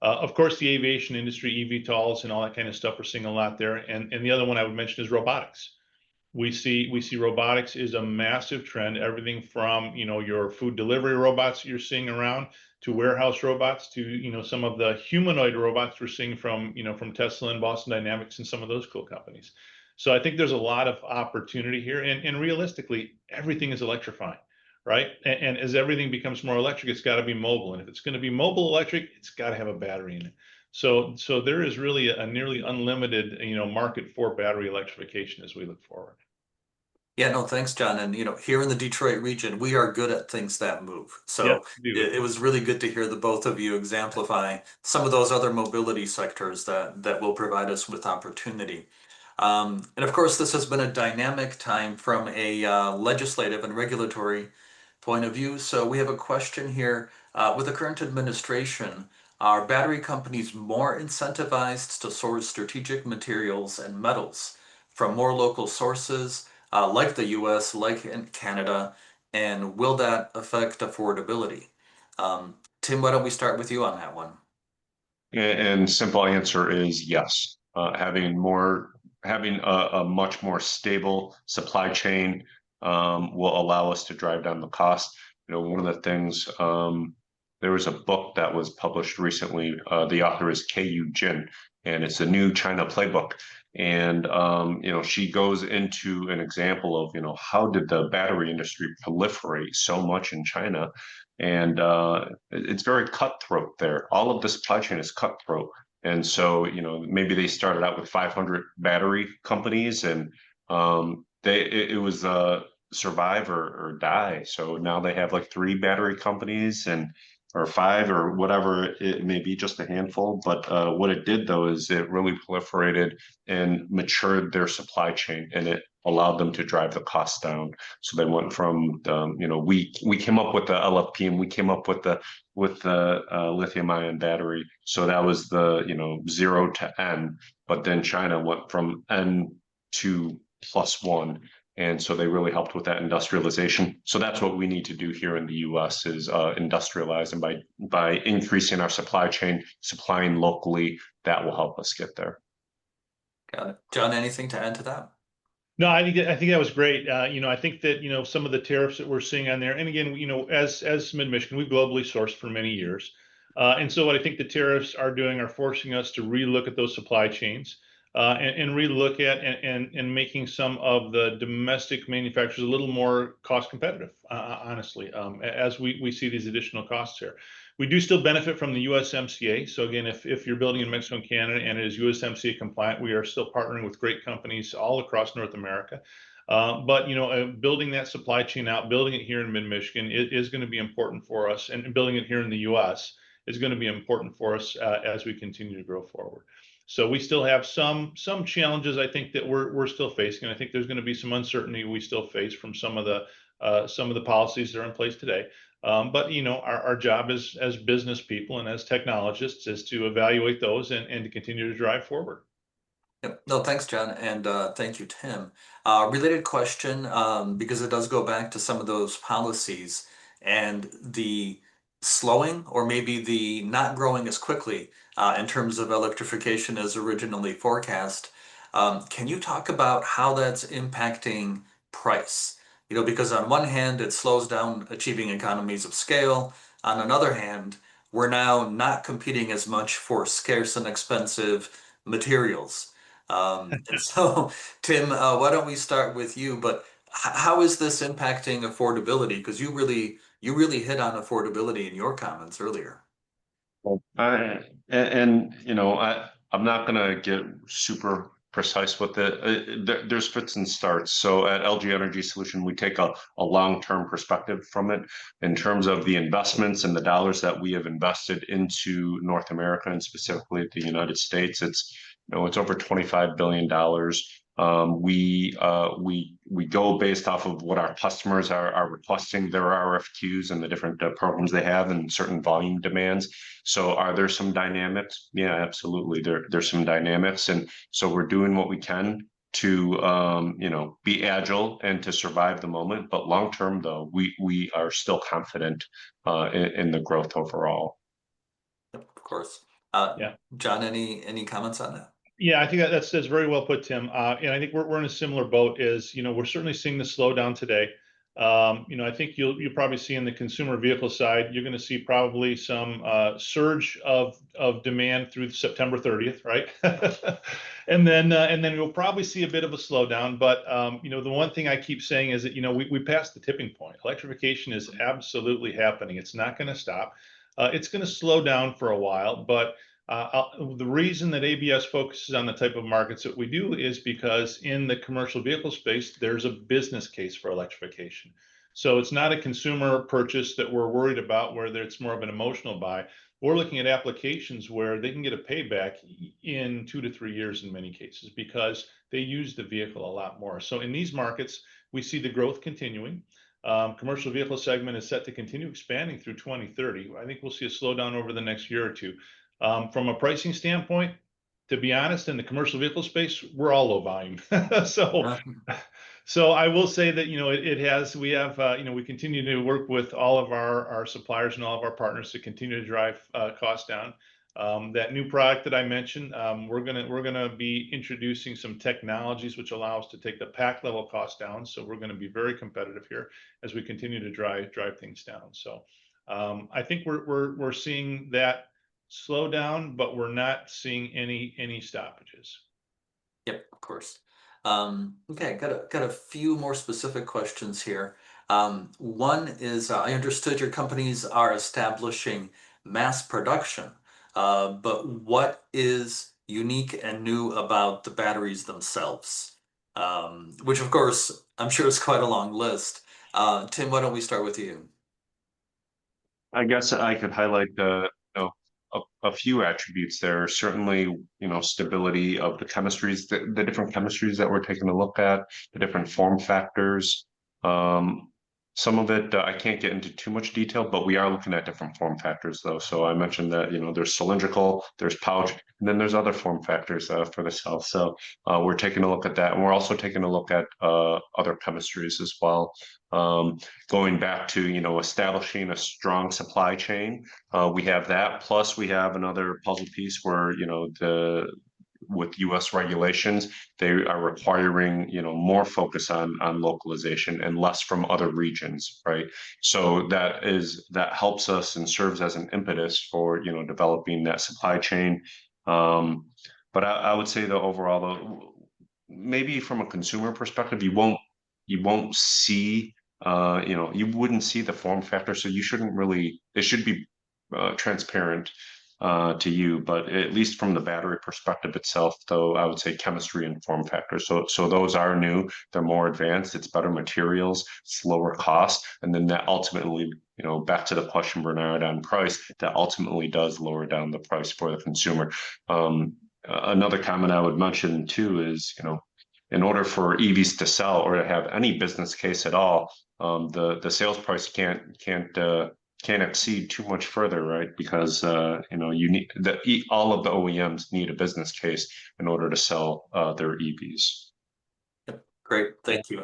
S3: Of course, the aviation industry, eVTOLs and all that kind of stuff, we're seeing a lot there. And the other one I would mention is robotics. We see robotics is a massive trend, everything from, your food delivery robots you're seeing around to warehouse robots to, some of the humanoid robots we're seeing from Tesla and Boston Dynamics and some of those cool companies. So I think there's a lot of opportunity here, and realistically, everything is electrifying, right? And as everything becomes more electric, it's got to be mobile. And if it's going to be mobile electric, it's got to have a battery in it. So there is really a nearly unlimited, market for battery electrification as we look forward.
S1: Yeah, no, thanks, John. And here in the Detroit region, we are good at things that move.
S3: Yes,
S1: So
S3: we do.
S1: it was really good to hear the both of you exemplify some of those other mobility sectors that will provide us with opportunity. And of course, this has been a dynamic time from a legislative and regulatory point of view. So we have a question here. With the current administration, are battery companies more incentivized to source strategic materials and metals from more local sources, like the US, like in Canada, and will that affect affordability? Tim, why don't we start with you on that one?
S2: And simple answer is yes. Having a much more stable supply chain will allow us to drive down the cost. One of the things, there was a book that was published recently. The author is Ku Jin, and it's the new China playbook. And she goes into an example of how did the battery industry proliferate so much in China, and it's very cutthroat there. All of the supply chain is cutthroat. And so, maybe they started out with 500 battery companies, and it was survive or die. So now they have like 3 battery companies, and or 5 or whatever it may be, just a handful. But what it did though is it really proliferated and matured their supply chain, and it allowed them to drive the costs down. So they went from we came up with the LFP, and we came up with the lithium ion battery. So that was the 0 to N, but then China went from N to +1. And so they really helped with that industrialization. So that's what we need to do here in the U.S. is industrialize, and by increasing our supply chain, supplying locally, that will help us get there.
S1: Got it. John, anything to add to that?
S3: No, I think that was great. I think that some of the tariffs that we're seeing on there, and again, as Mid Michigan, we've globally sourced for many years, and so what I think the tariffs are doing are forcing us to relook at those supply chains, and relook at and making some of the domestic manufacturers a little more cost competitive. Honestly, as we see these additional costs here. We do still benefit from the USMCA. So again, if you're building in Mexico and Canada and it is USMCA compliant, we are still partnering with great companies all across North America. But building that supply chain out, building it here in Mid-Michigan is going to be important for us, and building it here in the U.S. is going to be important for us as we continue to grow forward. So we still have some challenges, I think, that we're still facing. I think there's going to be some uncertainty we still face from some of the policies that are in place today. But our job as business people and as technologists is to evaluate those and to continue to drive forward.
S1: Yep. No, thanks, John, and thank you, Tim. Related question, because it does go back to some of those policies and the slowing or maybe the not growing as quickly in terms of electrification as originally forecast. Can you talk about how that's impacting price? Because on one hand, it slows down achieving economies of scale. On another hand, we're now not competing as much for scarce and expensive materials. And so, Tim, why don't we start with you? But how is this impacting affordability? Because you really hit on affordability in your comments earlier.
S2: I, and I'm not gonna get super precise with it. There's fits and starts. So at LG Energy Solution, we take a long-term perspective from it in terms of the investments and the dollars that we have invested into North America, and specifically the United States. It's over $25 billion. We go based off of what our customers are requesting, their RFQs and the different programs they have and certain volume demands. So are there some dynamics? Yeah, absolutely. There's some dynamics. And so we're doing what we can to be agile and to survive the moment. But long term, though, we are still confident in the growth overall.
S1: Yep, of course.
S3: Yeah.
S1: John, any comments on that?
S3: Yeah, I think that's very well put, Tim. And I think we're in a similar boat. We're certainly seeing the slowdown today. I think you'll probably see in the consumer vehicle side, you're going to see probably some surge of demand through September 30th, right? And then we'll probably see a bit of a slowdown. But the one thing I keep saying is that we passed the tipping point. Electrification is absolutely happening. It's not going to stop. It's going to slow down for a while, but The reason that ABS focuses on the type of markets that we do is because in the commercial vehicle space, there's a business case for electrification. So it's not a consumer purchase that we're worried about, where it's more of an emotional buy. We're looking at applications where they can get a payback in 2 to 3 years in many cases, because they use the vehicle a lot more. So in these markets, we see the growth continuing. Commercial vehicle segment is set to continue expanding through 2030. I think we'll see a slowdown over the next year or two. From a pricing standpoint, to be honest, in the commercial vehicle space, we're all low volume. So I will say that, we have, we continue to work with all of our suppliers and all of our partners to continue to drive costs down. That new product that I mentioned, we're gonna be introducing some technologies which allow us to take the pack level cost down. So we're gonna be very competitive here as we continue to drive things down. So I think we're seeing that slow down, but we're not seeing any stoppages.
S1: Yep, of course. Okay, got a few more specific questions here. One is, I understood your companies are establishing mass production, but what is unique and new about the batteries themselves? Which of course, I'm sure is quite a long list. Tim, why don't we start with you?
S2: I guess I could highlight a few attributes there. Certainly, stability of the chemistries, the different chemistries that we're taking a look at, the different form factors. Some of it I can't get into too much detail, but we are looking at different form factors though. So I mentioned that there's cylindrical, there's pouch, and then there's other form factors for the cell. So we're taking a look at that, and we're also taking a look at other chemistries as well. Going back to establishing a strong supply chain, we have that. Plus, we have another puzzle piece where with U.S. regulations, they are requiring more focus on localization and less from other regions, right? So that helps us and serves as an impetus for developing that supply chain. But I would say that overall, though, maybe from a consumer perspective, you won't see you wouldn't see the form factor, so you shouldn't really. It should be transparent to you, but at least from the battery perspective itself, though, I would say chemistry and form factor. So those are new. They're more advanced. It's better materials, it's lower cost, and then that ultimately, back to the question, Bernard, on price, that ultimately does lower down the price for the consumer. Another comment I would mention too is, in order for EVs to sell or to have any business case at all, the sales price can't exceed too much further, right? Because you need all of the OEMs need a business case in order to sell their EVs.
S1: Yep, great, thank you.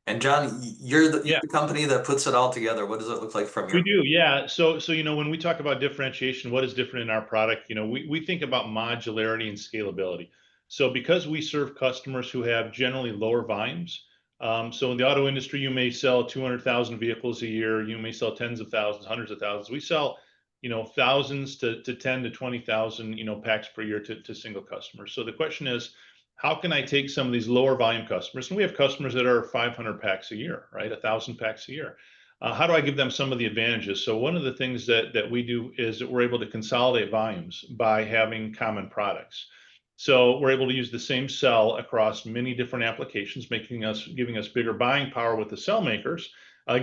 S1: And John, you're the company that puts it all together. What does it look like from your?
S3: We do, yeah. So when we talk about differentiation, what is different in our product? We think about modularity and scalability. So because we serve customers who have generally lower volumes, so in the auto industry, you may sell 200,000 vehicles a year. You may sell tens of thousands, hundreds of thousands. We sell, thousands to 10 to 20,000, packs per year to single customers. So the question is, how can I take some of these lower volume customers, and we have customers that are 500 packs a year, right? 1,000 packs a year. How do I give them some of the advantages? So one of the things that we do is that we're able to consolidate volumes by having common products. So we're able to use the same cell across many different applications, giving us bigger buying power with the cell makers,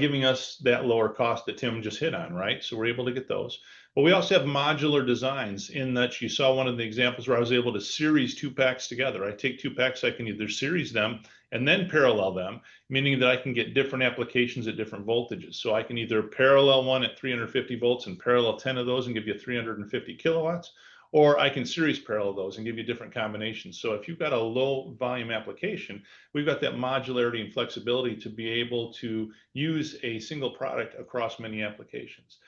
S3: giving us that lower cost that Tim just hit on, right? So we're able to get those. But we also have modular designs, in that you saw one of the examples where I was able to series 2 packs together. I take 2 packs, I can either series them and then parallel them, meaning that I can get different applications at different voltages. So I can either parallel one at 350 volts and parallel 10 of those and give you 350 kilowatts, or I can series parallel those and give you different combinations. So if you've got a low volume application, we've got that modularity and flexibility to be able to use a single product across many applications.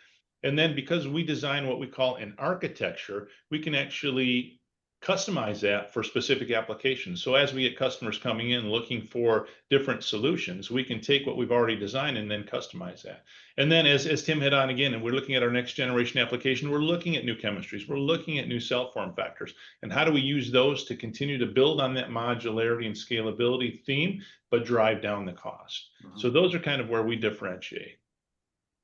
S3: And then because we design what we call an architecture, we can actually customize that for specific applications. So as we get customers coming in looking for different solutions, we can take what we've already designed and then customize that. And then as Tim hit on again, and we're looking at our next generation application, we're looking at new chemistries, we're looking at new cell form factors, and how do we use those to continue to build on that modularity and scalability theme, but drive down the cost. So those are kind of where we differentiate.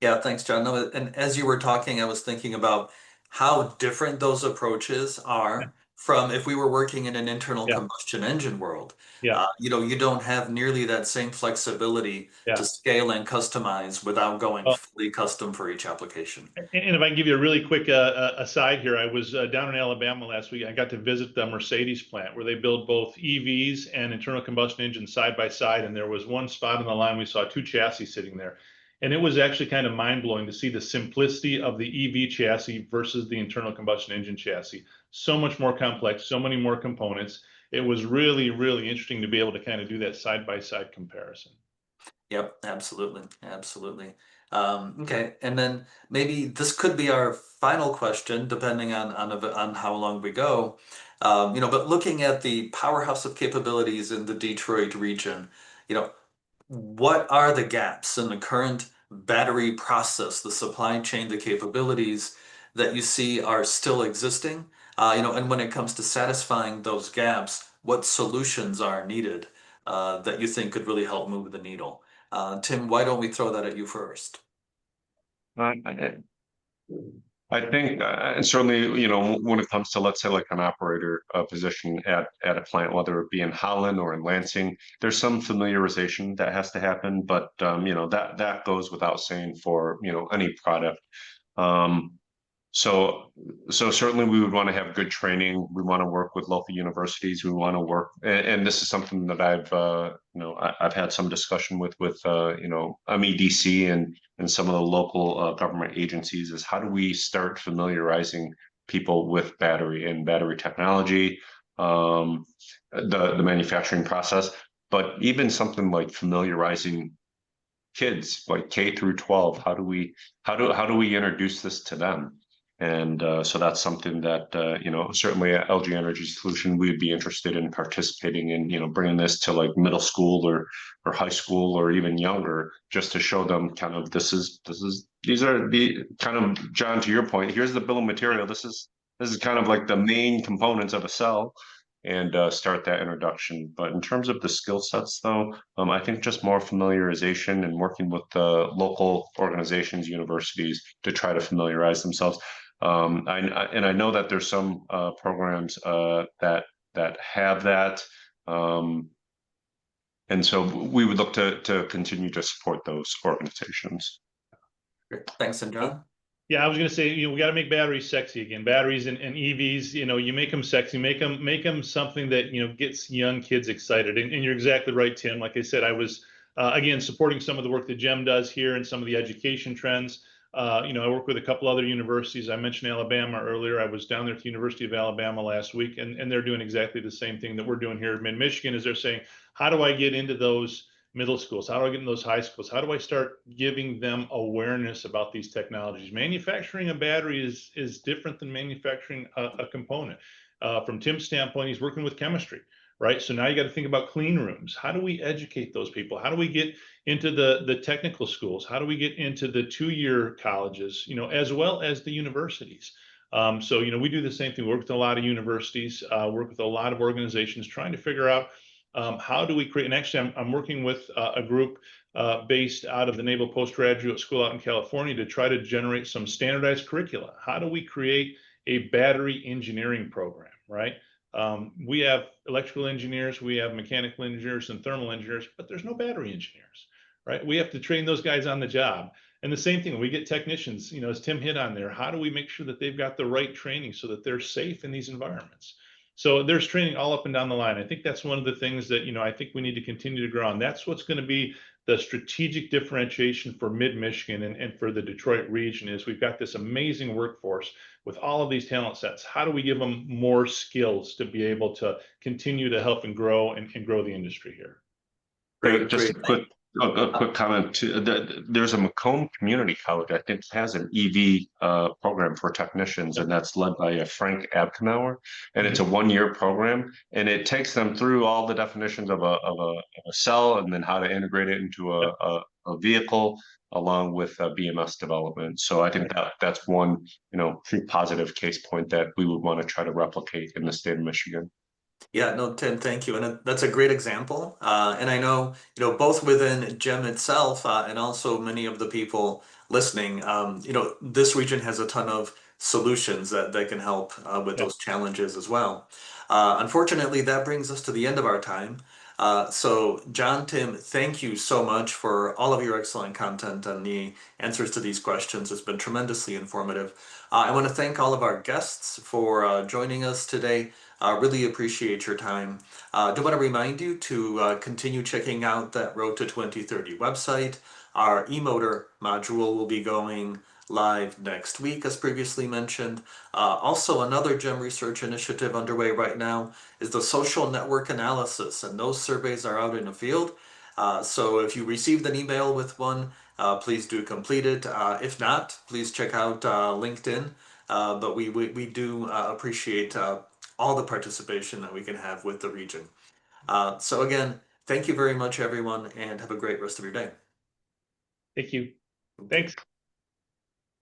S1: Yeah, thanks, John. No, and as you were talking, I was thinking about how different those approaches are from if we were working in an internal
S3: Yeah,
S1: combustion engine world.
S3: yeah,
S1: You don't have nearly that same flexibility to
S3: yeah.
S1: scale and customize without going
S3: Well,
S1: fully custom for each application.
S3: and if I can give you a really quick aside here, I was down in Alabama last week. I got to visit the Mercedes plant where they build both EVs and internal combustion engines side by side. And there was one spot on the line we saw two chassis sitting there. And it was actually kind of mind blowing to see the simplicity of the EV chassis versus the internal combustion engine chassis. So much more complex, so many more components. It was really, really interesting to be able to kind of do that side by side comparison.
S1: Yep, absolutely, absolutely. Okay, and then maybe this could be our final question, depending on how long we go. But looking at the powerhouse of capabilities in the Detroit region, you know, what are the gaps in the current battery process, the supply chain, the capabilities that you see are still existing? And when it comes to satisfying those gaps, what solutions are needed that you think could really help move the needle? Tim, why don't we throw that at you first?
S2: I, I think, and certainly, when it comes to, let's say, like an operator position at a plant, whether it be in Holland or in Lansing, there's some familiarization that has to happen, but that goes without saying for any product. Um, so, so certainly we would want to have good training. We want to work with local universities. We want to work, and this is something that I've had some discussion with MEDC and some of the local government agencies is how do we start familiarizing people with battery and battery technology, the manufacturing process, but even something like familiarizing kids like K through 12. How do we introduce this to them? And so that's something that certainly at LG Energy Solution we'd be interested in participating in, bringing this to like middle school or high school or even younger, just to show them kind of these are the kind of, John, to your point, here's the bill of material. This is kind of like the main components of a cell, and start that introduction. But in terms of the skill sets, though, I think just more familiarization and working with the local organizations, universities to try to familiarize themselves. I know that there's some programs that have that, and so we would look to continue to support those organizations.
S1: Great. Thanks, and John?
S3: Yeah, I was going to say, we got to make batteries sexy again. Batteries and EVs, you make them sexy, make them something that, gets young kids excited. And you're exactly right, Tim. Like I said, I was, again, supporting some of the work that GEM does here and some of the education trends. I work with a couple other universities. I mentioned Alabama earlier. I was down there at the University of Alabama last week, and they're doing exactly the same thing that we're doing here in Mid-Michigan, is they're saying, how do I get into those middle schools? How do I get in those high schools? How do I start giving them awareness about these technologies? Manufacturing a battery is different than manufacturing a component. From Tim's standpoint, he's working with chemistry, right? So now you got to think about clean rooms. How do we educate those people? How do we get into the technical schools? How do we get into the 2-year colleges, as well as the universities? So, we do the same thing. We work with a lot of universities, work with a lot of organizations, trying to figure out how do we create, and actually I'm working with a group based out of the Naval Postgraduate School out in California to try to generate some standardized curricula. How do we create a battery engineering program, right? We have electrical engineers, we have mechanical engineers and thermal engineers, but there's no battery engineers, right? We have to train those guys on the job. And the same thing, we get technicians, as Tim hit on there, how do we make sure that they've got the right training so that they're safe in these environments? So there's training all up and down the line. I think that's one of the things that, I think we need to continue to grow on. That's what's going to be the strategic differentiation for Mid-Michigan and for the Detroit region, is we've got this amazing workforce with all of these talent sets. How do we give them more skills to be able to continue to help and grow and grow the industry here?
S1: Great,
S2: Just
S1: great.
S2: a quick comment too. There's a Macomb Community College, I think, has an EV program for technicians, and that's led by Frank Abkenauer, and it's a 1-year program, and it takes them through all the definitions of a cell, and then how to integrate it into a vehicle, along with BMS development. So I think that's one pretty positive case point that we would want to try to replicate in the state of Michigan.
S1: Yeah, no, Tim, thank you. And that's a great example. And I know, both within GEM itself and also many of the people listening, this region has a ton of solutions that can help with
S3: Yeah.
S1: those challenges as well. Unfortunately, that brings us to the end of our time. So, John, Tim, thank you so much for all of your excellent content and the answers to these questions. It's been tremendously informative. I want to thank all of our guests for joining us today. Really appreciate your time. Do want to remind you to continue checking out that Road to 2030 website. Our e-motor module will be going live next week, as previously mentioned. Also, another GEM research initiative underway right now is the social network analysis, and those surveys are out in the field. So if you received an email with one, please do complete it. If not, please check out LinkedIn. But we do appreciate all the participation that we can have with the region. So again, thank you very much, everyone, and have a great rest of your day.
S3: Thank you.
S1: Okay.
S3: Thanks.